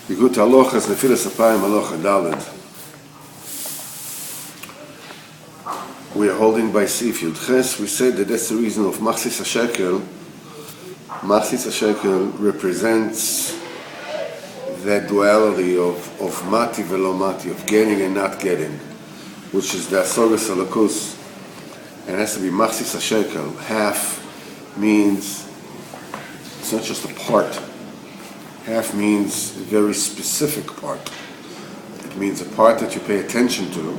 Likutei Halachos, Nefilas Apaim, Halacha Daled. We are holding by Sif Yud Ches. We said that that's the reason of Machzis HaShekel. Machzis HaShekel represents that duality of Mati velo Mati, of getting and not getting, which is the Asogas Alakus. And it has to be Machzis HaShekel. Half means, it's not just a part. Half means a very specific part. It means a part that you pay attention to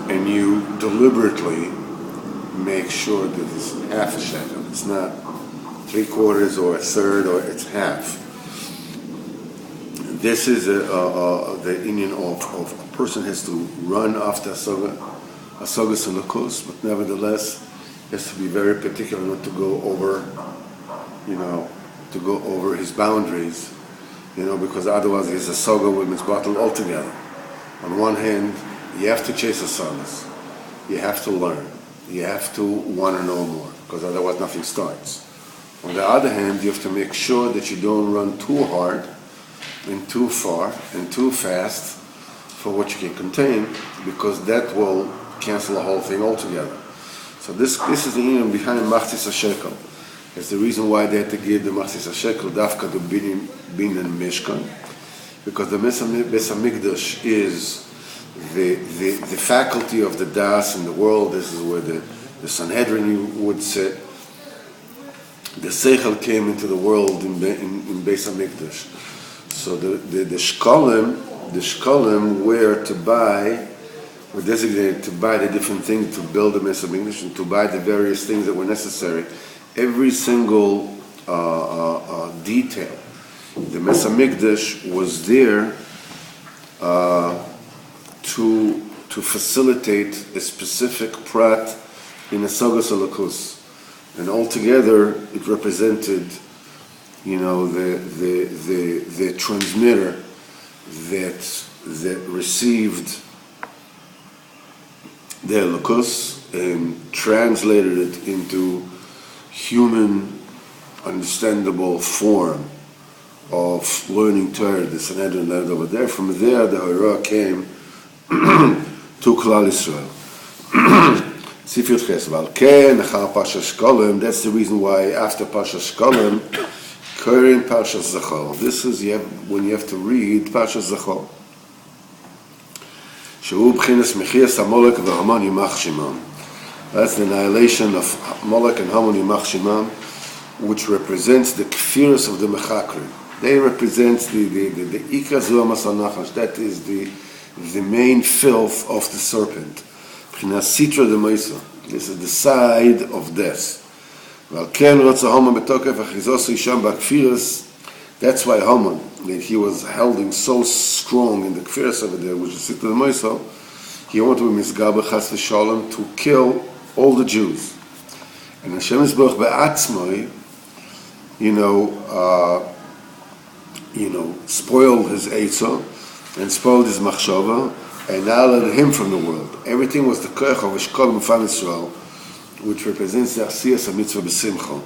and you deliberately make sure that it's half a shekel. It's not 3/4 or a third, or it's half. This is the union of a person has to run after Asogas Alakus, but nevertheless has to be very particular not to go over, to go over his boundaries, because otherwise he's a soga with his bottle altogether. On one hand, you have to chase asagas, you have to learn, you have to want to know more, because otherwise nothing starts. On the other hand, you have to make sure that you don't run too hard and too far and too fast for what you can contain, because that will cancel the whole thing altogether. So this is the union behind Machzis HaShekel. It's the reason why they had to give the Machzis HaShekel Dafka to Bin and Mishkan, because the Beis HaMikdash is the faculty of the Das in the world. This is where the Sanhedrin would sit. The Seichel came into the world in Beis HaMikdash. So the Shkolim were designated to buy the different things to build the Beis HaMikdash and to buy the various things that were necessary. Every single detail. The Beis HaMikdash was there to facilitate a specific prat in a Asogas Alakus, and altogether it represented, the transmitter that received the Alakus and translated it into human, understandable form of learning Torah. The Sanhedrin learned over there. From there, the Hora came to Klal Yisrael. Sif Yud Ches. That's the reason why after Parshas Shkolim, Korin Parshas Zachor. This is when you have to read Parshas Zachor. Shehu b'chinas mechias Molek v'Haman yimach shimam. That's the annihilation of Molek and Haman yimach shimam, which represents the kfiras of the Mechakrim. They represent the Ikra Zuha Masal Nachash. That is the main filth of the serpent. B'chinas Sitra de Moisa. This is the side of death. That's why Haman, that he was holding so strong in the kfiras over there, which is Sitra de Moisa, he wanted to be Mizgabah Chas v'Shalom to kill all the Jews. And Hashem Yisborach be'atzmoi, spoiled his Eitzah and spoiled his Machshava and annihilated him from the world. Everything was the Koach of Eshkol Mufam Yisrael, which represents the Asiyas HaMitzvah B'Simcha.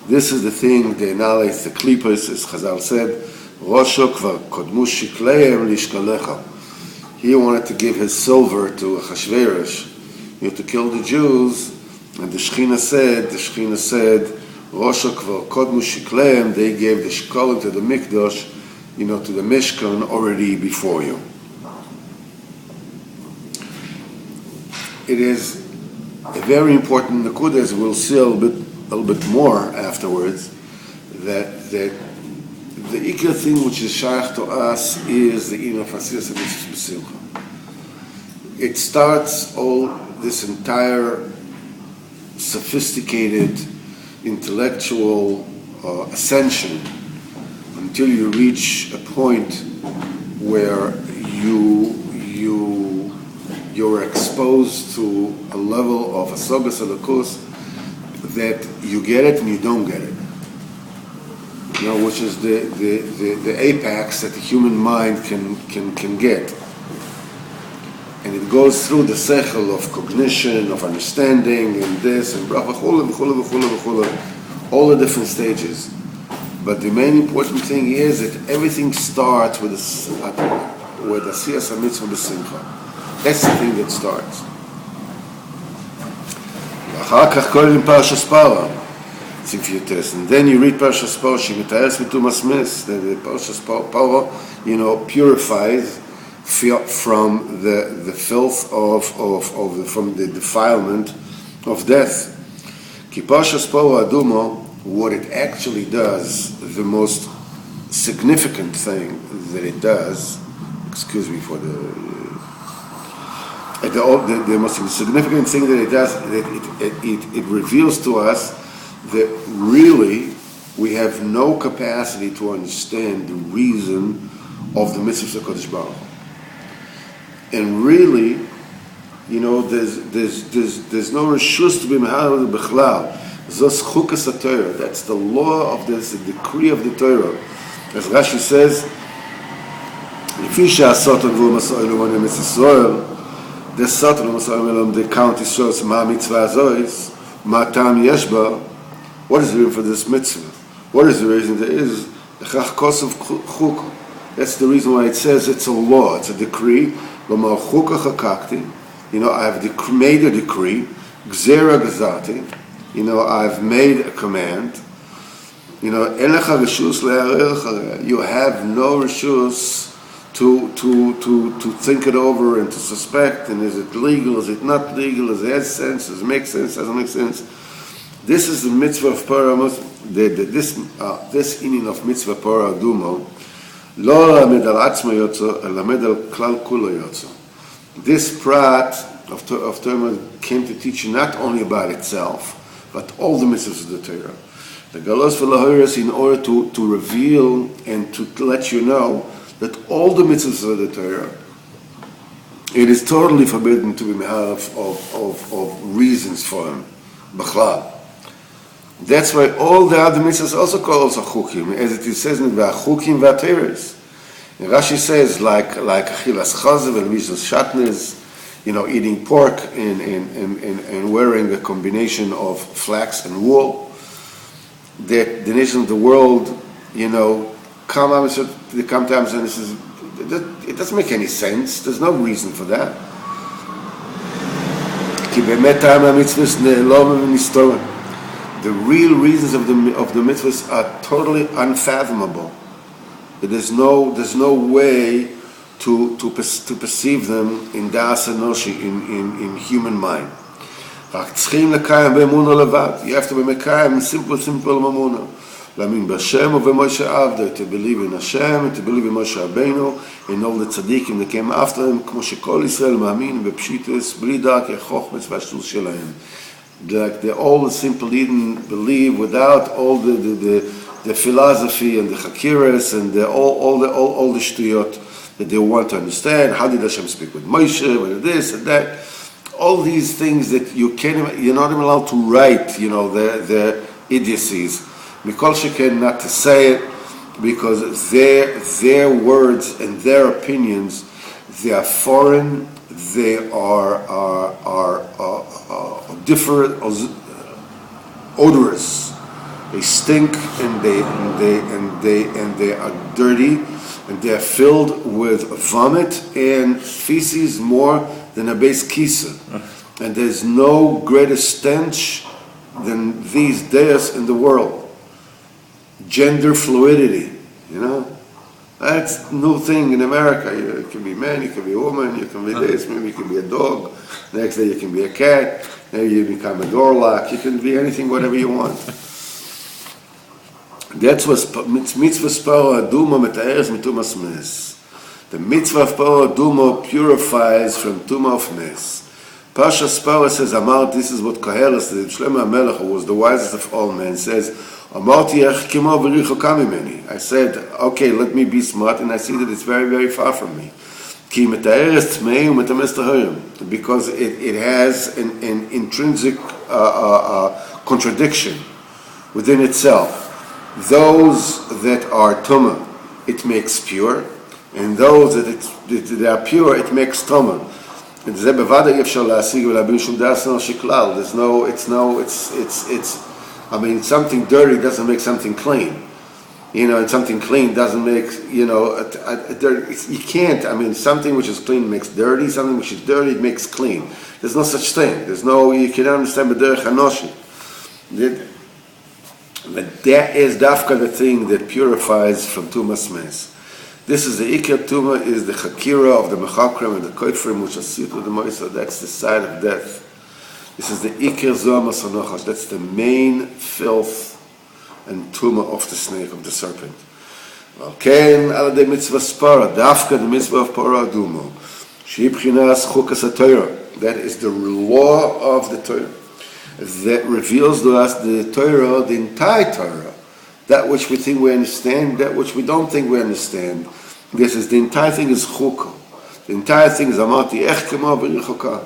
This is the thing that annihilates the Klipos, as Chazal said, Rosho kvar kodmu shikleihem lishkalecha. He wanted to give his silver to Achashverosh, to kill the Jews, and the Shechina said, Rosho kvar kodmu shikleihem, they gave the shkolim to the Mikdash, to the Mishkan already before you. It is a very important nakuda, as we'll see a little bit more afterwards, that the ikar thing which is shaykh to us is the inner fasiyas of Mitzvah B'Simcha. It starts all this entire sophisticated intellectual ascension until you reach a point where you're exposed to a level of Asogas Alakus that you get it and you don't get it. Which is the apex that the human mind can get. And it goes through the sechel of cognition, of understanding, and this, and all the different stages. But the main important thing is that everything starts with the Siyas HaMitzvah B'Simcha. That's the thing that starts. And then you read Parshas Paro, Shemitares Mitumas Mis, that the Parshas Paro, purifies from the filth from the defilement of death. Ki Parshas Paro Adumo, what it actually does, the most significant thing that it does, excuse me for the most significant thing that it does, that it reveals to us that really we have no capacity to understand the reason of the mitzvahs of Kodesh Baruch Hu. And really, there's no reshus to be mehal b'chlal. Zos chukas haTorah. That's the law of this, the decree of the Torah. As Rashi says, "Lefi she'asotan v'u masa'il u'manim es Yisrael." The Satan they count Yisrael's ma mitzvah zois, ma tam yeshba. What is the reason for this mitzvah? What is the reason? There is the chach kosav chuk. That's the reason why it says it's a law, it's a decree. L'ma chuka chakakti. I have made a decree. Gzera gazati. I've made a command. You have no reshus to think it over and to suspect, and is it legal, is it not legal, is it has sense, does it make sense, doesn't make sense. This is the mitzvah of Parah, this inyan of mitzvah Parah Adumo, lo lamed al atzma yotzo, lamed al klal kulo yotzo. This prat of Torah came to teach you not only about itself, but all the mitzvahs of the Torah. The galos v'lahoros, in order to reveal and to let you know that all the mitzvahs of the Torah, it is totally forbidden to be mehal of reasons for them. B'chlal. That's why all the other mitzvahs also call also chukim, as it says in the chukim v'ateres. And Rashi says like achilas chazav and mishnas shatnez, eating pork and wearing a combination of flax and wool. That the nations of the world, come to us and says, it doesn't make any sense. There's no reason for that. The real reasons of the mitzvahs are totally unfathomable. There's no way to perceive them in das enoshi, in human mind. You have to be mekayim simple mamuna. Lamin b'Hashem u'b'Moshe Avda, to believe in Hashem and to believe in Moshe Rabbeinu and all the tzaddikim that came after him, כמו שכל ישראל מאמין בפשיטוס, בלי דעת החוכמה והשטות שלהם. Like they all simply didn't believe without all the philosophy and the chakiras and all the shtuyot that they want to understand. How did Hashem speak with Moshe, with this and that? All these things that you're not even allowed to write, the idiocies. Mikol sheken not to say it, because their words and their opinions, they are foreign, they are different, odorous. They stink and they are dirty, and they are filled with vomit and feces more than a base kisa. And there's no greater stench than these days in the world. Gender fluidity, that's a new thing in America. You can be man, you can be a woman, you can be this, maybe you can be a dog, next day you can be a cat, maybe you become a door lock, you can be anything, whatever you want. That's what mitzvah Paro Adumo metaeres mitumas mes. The mitzvah of Paro Adumo purifies from tuma of mes. Parshas Paro says, Amar, this is what Koheles, the Shlomo HaMelech, who was the wisest of all men, says, I said, okay, let me be smart, and I see that it's very, very far from me. Because it has an intrinsic contradiction within itself. Those that are tumah, it makes pure, and those that are pure, it makes tumah. Something dirty doesn't make something clean. and something clean doesn't make, you can't, something which is clean makes dirty, something which is dirty it makes clean. There's no such thing. You can understand B'derech Hanoshi. But that is dafka the thing that purifies from Tumas Mes. This is the Ikar Tuma, is the Chakira of the Mechakrim and the Koifrim, which are suited with the Moisa. That's the side of death. This is the Ikar Zohar Masanochash. That's the main filth and Tuma of the snake, of the serpent. Okay, and Aladei Mitzvah Spara, Dafka, the Mitzvah of Para Adumo. Shibchinas Chukas HaTorah. That is the law of the Torah. That reveals to us the Torah, the entire Torah. That which we think we understand, that which we don't think we understand. This is the entire thing is chukah. The entire thing is amati ech kema b'richuka.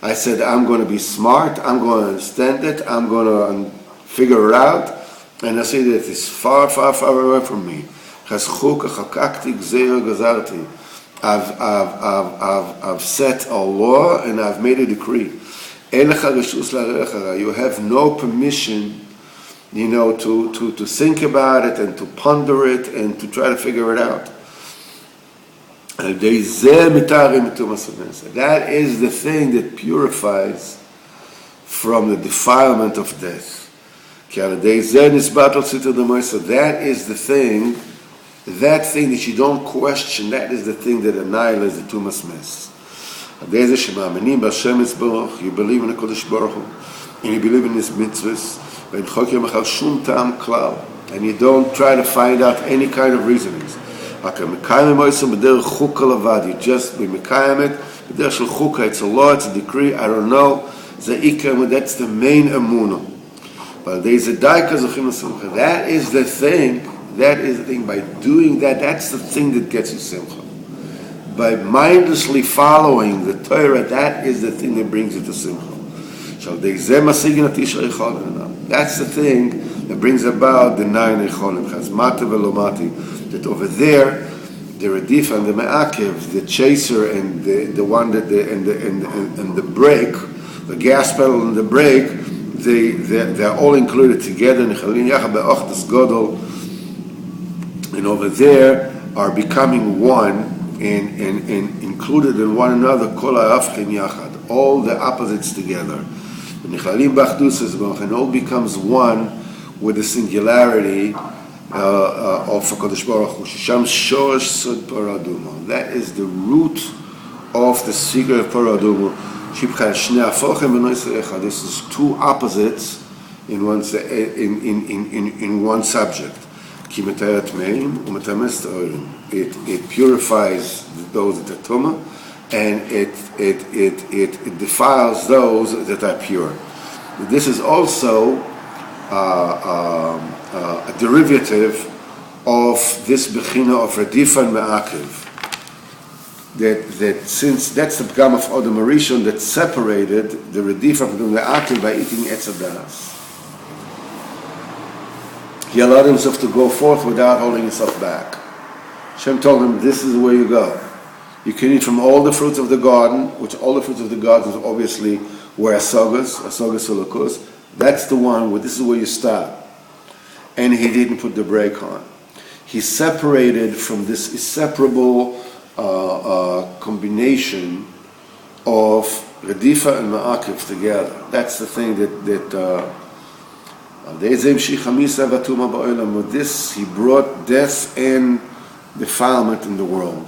I said I'm going to be smart, I'm going to understand it, I'm going to figure it out, and I say that it's far, far, far away from me. Chas chukah chakakti gzeir gazarti. I've set a law and I've made a decree. You have no permission, to think about it and to ponder it and to try to figure it out. That is the thing that purifies from the defilement of death. That is the thing, that thing that you don't question, that is the thing that annihilates the Tumas Mes. You believe in the Kodesh Baruch Hu, and you believe in His mitzvahs, and you don't try to find out any kind of reasonings. You just be mekayem it. It's a law, it's a decree, I don't know. That's the main emunah. But there is a that is the thing. By doing that, that's the thing that gets you simcha. By mindlessly following the Torah, that is the thing that brings you to simcha. That's the thing that brings about the 9 echonim. That over there, the redif and the me'akev, the chaser and the one that and the brake, the gas pedal and the brake, they're all included together. And over there are becoming one and included in one another. All the opposites together. And all becomes one with the singularity of HaKadosh Baruch Hu. That is the root of the secret of Paradumo. This is two opposites in one subject. It purifies those that are tumah, and it defiles those that are pure. This is also a derivative of this bechina of redifa and me'akev. That since that's the pgam of Adam Arishon that separated the redifa from the me'akev by eating etz hadas. He allowed himself to go forth without holding himself back. Hashem told him, this is where you go. You can eat from all the fruits of the garden, which all the fruits of the garden obviously were asagas sulukos. That's the one where this is where you stop. And he didn't put the brake on. He separated from this inseparable combination of redifa and ma'akev together. That's the thing with this, he brought death and defilement in the world.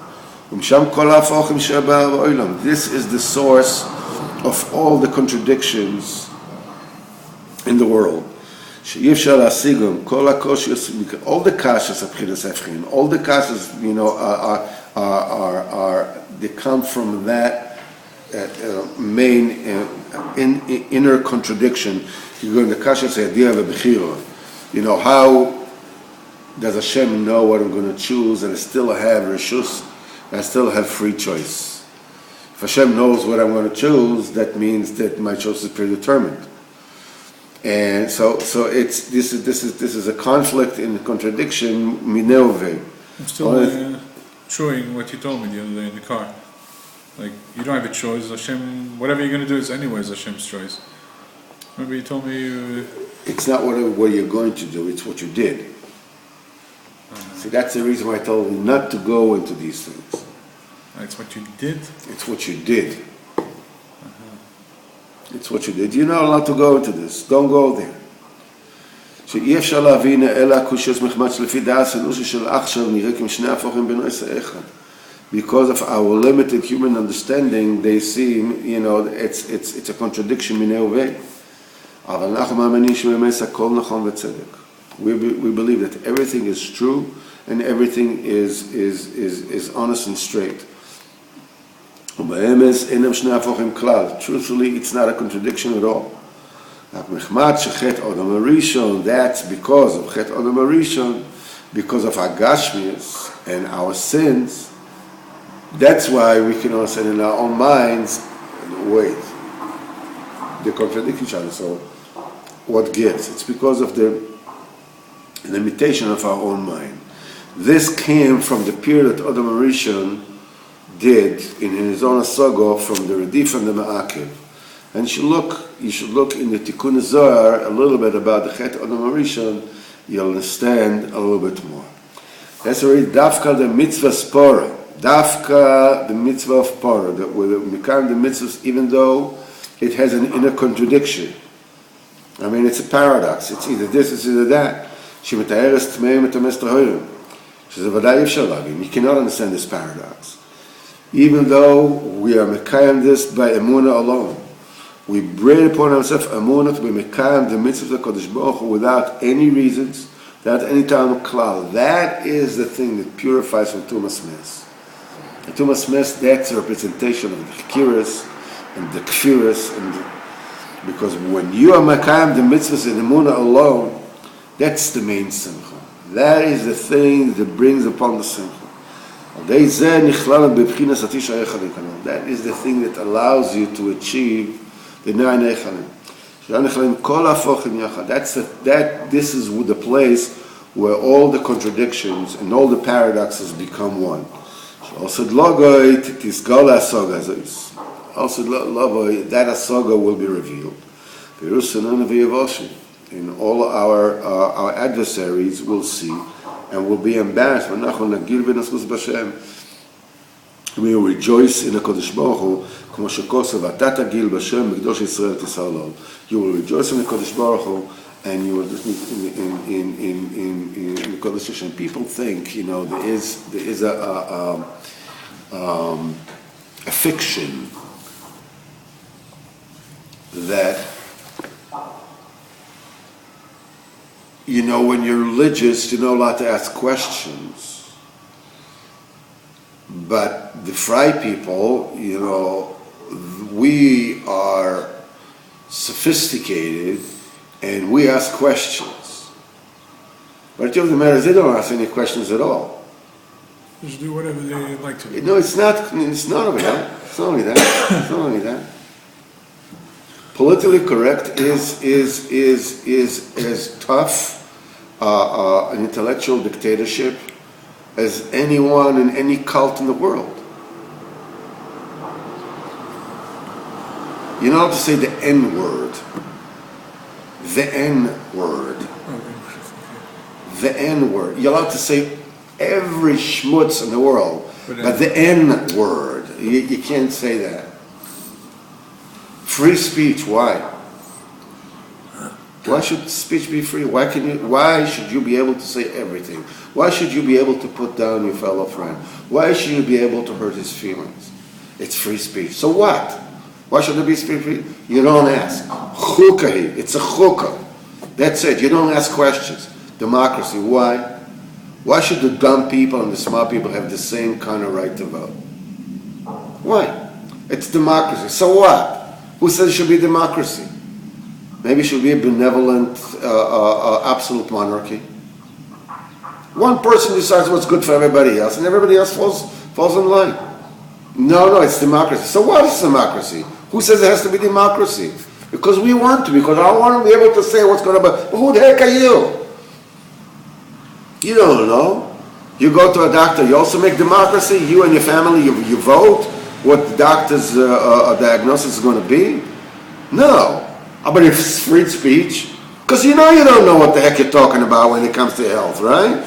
This is the source of all the contradictions in the world. All the kashas all the kashas, are they come from that main inner contradiction. You go in the kasha say idea of a bechira. How does Hashem know what I'm going to choose and I still have reshus, and I still have free choice? If Hashem knows what I'm going to choose, that means that my choice is predetermined. And so this is a conflict in contradiction. Mineuve. I'm still chewing what you told me the other day in the car. Like, you don't have a choice. Hashem, whatever you're going to do is anyways Hashem's choice. Remember you told me it's not what you're going to do, it's what you did. See, that's the reason why I told you not to go into these things. It's what you did? It's what you did. It's what you did. You're not allowed to go into this. Don't go there. שאי אפשר להבין אלא קושיות מחמץ לפי דעת סנושי של עכשיו נראה כמשני הפוכים בנועס האחד. Because of our limited human understanding, they seem, it's a contradiction מיניה וביה. אבל אנחנו מאמינים שבאמת הכל נכון וצדק. We believe that everything is true and everything is honest and straight. ובאמס אינם שני הפוכים כלל. Truthfully, it's not a contradiction at all. That's because of Chet Adam Arishon, because of our Gashmias and our sins. That's why we can understand in our own minds, wait, they contradict each other. So, what gives? It's because of the limitation of our own mind. This came from the period that Adam Arishon did in his own saga from the Redif and the Ma'akev. And you should look in the Tikkun Zohar a little bit about the Chet Adam Arishon, you'll understand a little bit more. That's already Dafka the mitzvah spora. Dafka the mitzvah of Pora, with the mitzvahs, even though it has an inner contradiction. I mean, it's a paradox. It's either this, it's either that. You cannot understand this paradox. Even though we are mekayim this by emunah alone. We bring upon ourselves emunah to be mekayim the mitzvah of the Kodesh Baruch Hu without any reasons, without any time of klal. That is the thing that purifies from Tumas Mes. The Tumas Mes, that's a representation of the Kiras and the Kfiras, because when you are mekayim the mitzvahs in emunah alone, that's the main simcha. That is the thing that brings upon the simcha. That is the thing that allows you to achieve the Na'an Echalim. This is the place where all the contradictions and all the paradoxes become one. Also, that asaga will be revealed. And all our adversaries will see and will be embarrassed. We will rejoice in the Kodesh Baruch Hu, כמו שכוסף, אתה תגיל בשם מקדוש ישראל תסר לו. You will rejoice in the Kodesh Baruch Hu, and you will in the Kodesh Hashem. People think, there is a fiction that when you're religious, you're not allowed to ask questions. But the Fry people, we are sophisticated and we ask questions. But the truth of the matter is they don't ask any questions at all. Just do whatever they like to do. No, it's not only that. It's not only that. Politically correct is as tough an intellectual dictatorship as anyone in any cult in the world. You're not allowed to say the N-word. The N-word. The N-word. You're allowed to say every schmutz in the world, but the N-word. You can't say that. Free speech, why? Why should speech be free? Why should you be able to say everything? Why should you be able to put down your fellow friend? Why should you be able to hurt his feelings? It's free speech. So what? Why should there be speech free? You don't ask. Chukahi. It's a chukah. That's it. You don't ask questions. Democracy. Why? Why should the dumb people and the smart people have the same kind of right to vote? Why? It's democracy. So what? Who says it should be democracy? Maybe it should be a benevolent, absolute monarchy. One person decides what's good for everybody else, and everybody else falls in line. No, it's democracy. So what is democracy? Who says it has to be democracy? Because we want to, because I want to be able to say what's going to happen. Who the heck are you? You don't know. You go to a doctor, you also make democracy, you and your family, you vote what the doctor's diagnosis is going to be? No. But it's free speech, because you don't know what the heck you're talking about when it comes to health, right?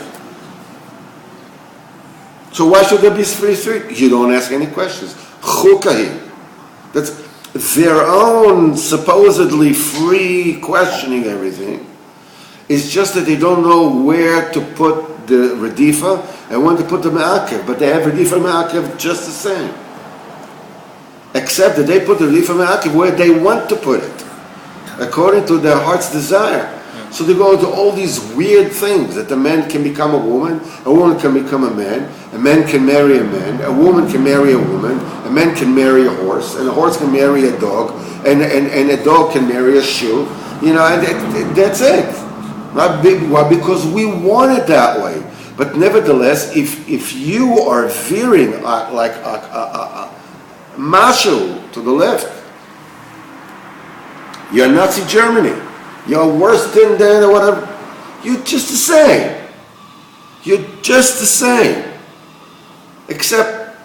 So why should there be free street? You don't ask any questions. Chukahi. That's their own supposedly free questioning everything. It's just that they don't know where to put the redifa and when to put the me'akev. But they have redifa and me'akev just the same. Except that they put the redifa and me'akev where they want to put it, according to their heart's desire. So they go into all these weird things, that a man can become a woman can become a man can marry a man, a woman can marry a woman, a man can marry a horse, and a horse can marry a dog, and a dog can marry a shoe, and that's it. Why? Because we want it that way. But nevertheless, if you are veering like a mashu to the left, you're Nazi Germany. You're worse than or whatever. You're just the same. You're just the same. Except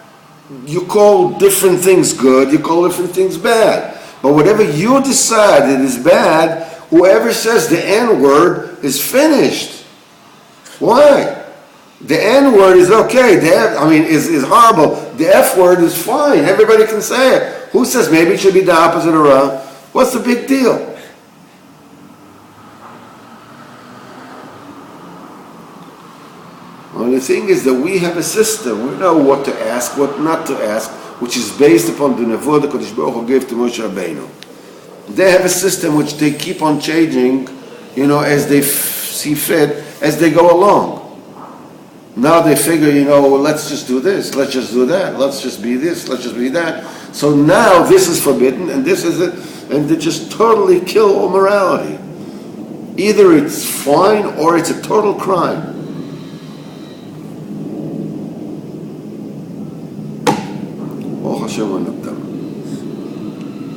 you call different things good, you call different things bad. But whatever you decide that is bad, whoever says the N-word is finished. Why? The N-word is okay. Is horrible. The F-word is fine. Everybody can say it. Who says maybe it should be the opposite around? What's the big deal? Well, the thing is that we have a system. We know what to ask, what not to ask, which is based upon the nevuah that Kodesh Baruch Hu gave to Moshe Rabbeinu. They have a system which they keep on changing, as they see fit, as they go along. Now they figure, let's just do this, let's just do that, let's just be this, let's just be that. So now this is forbidden, and this is it, and they just totally kill all morality. Either it's fine or it's a total crime. Hashem